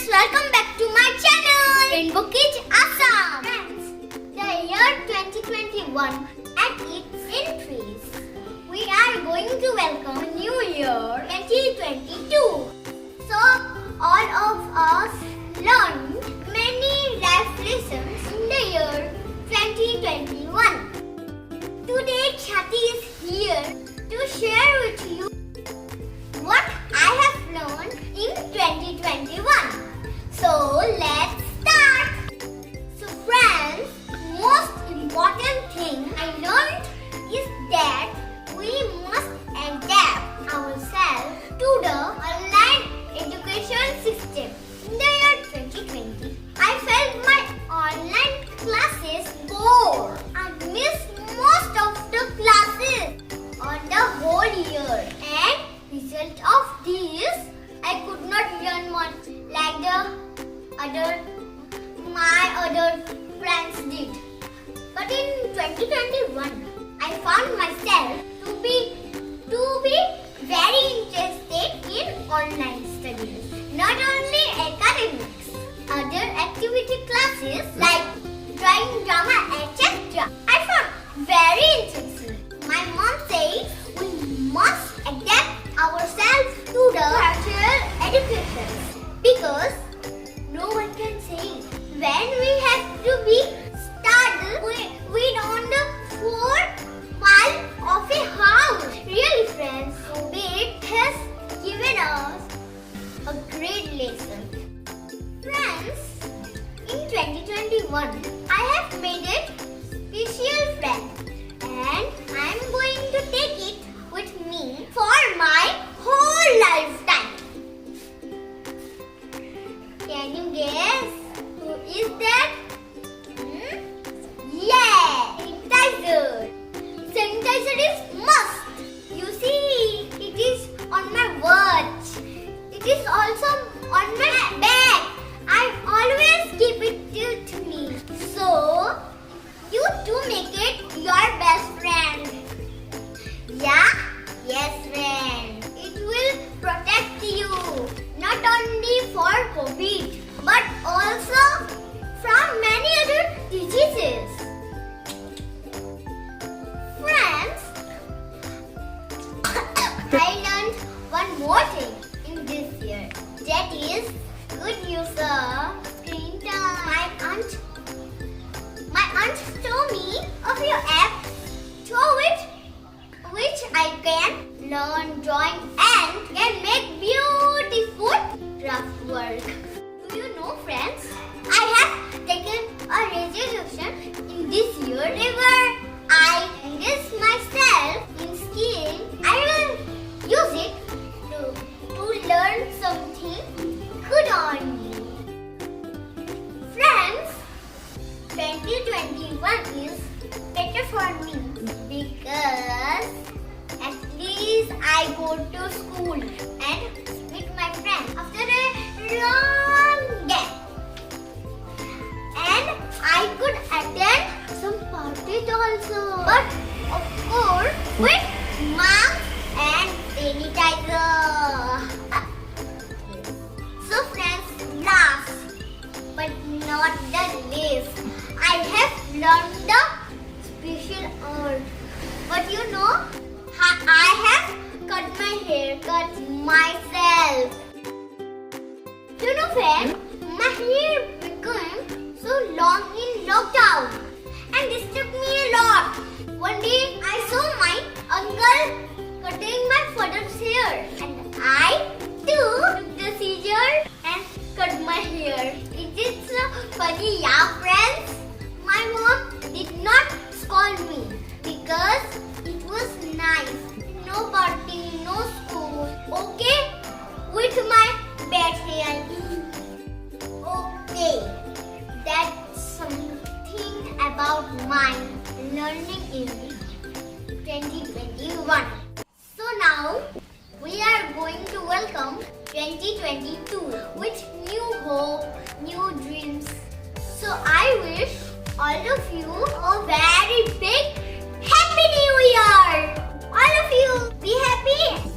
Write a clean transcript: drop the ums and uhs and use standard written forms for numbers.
friends, welcome back to my channel, Rainbowkidsassam. Friends, the year 2021 and its entries. We are going to welcome a new year 2022. So, all of us learned many life lessons in the year 2021. Today, Khyati is here to share with you what I have learned in 2021. So let's start. So friends, most important thing I learned is that we must adapt ourselves to the online education system. In the year 2020, I felt my online classes bored. I missed most of the classes on the whole year, and result of this, I could not learn much like my other friends did. But in 2021, I found myself to be very interested in online studies. Not only academics, other activity classes like drawing, drama, etc. I found very interesting. My mom says we must adapt ourselves to the virtual education because no one can say when we have to be stuck with on the fourth wall of a house. Really friends, it has given us a great lesson. Friends, in 2021, I have made a special friend and I am going to take it with me for my whole lifetime. Can you guess who is that? Yeah, sanitizer. Sanitizer is must. You see, it is on my watch. It is also on my bag. I always keep it with me. So, you too make it your best friend. Yeah? Yes, friend. It will protect you not only for COVID but also from many other diseases. Friends, I learned one more thing in this year. That is good use of screen time. My aunt told me a few apps through which I can learn drawing and can make beautiful craft work. Do you know, friends? I have taken a resolution in this year where I engage myself in skill. I will use it to learn something good on me. Friends, 2021 is better for me because at least I go to school and meet my friends after a long gap. And I could attend some parties also. But of course with mask and sanitizer. So friends, last but not the least, I have learned the special art. But you know, I have cut my hair myself. You know friends, my hair became so long in lockdown and disturbed me a lot. One day I saw my uncle cutting my father's hair and I too took the scissors and cut my hair. It is so funny, yeah friends? My mom did not scold me because it was nice. No party, no school. Okay? With my bad hair. Okay. That's something about my learning in 2021. So now we are going to welcome 2022 with new hope, new dreams. So I wish all of you a very big Happy New Year! All of you be happy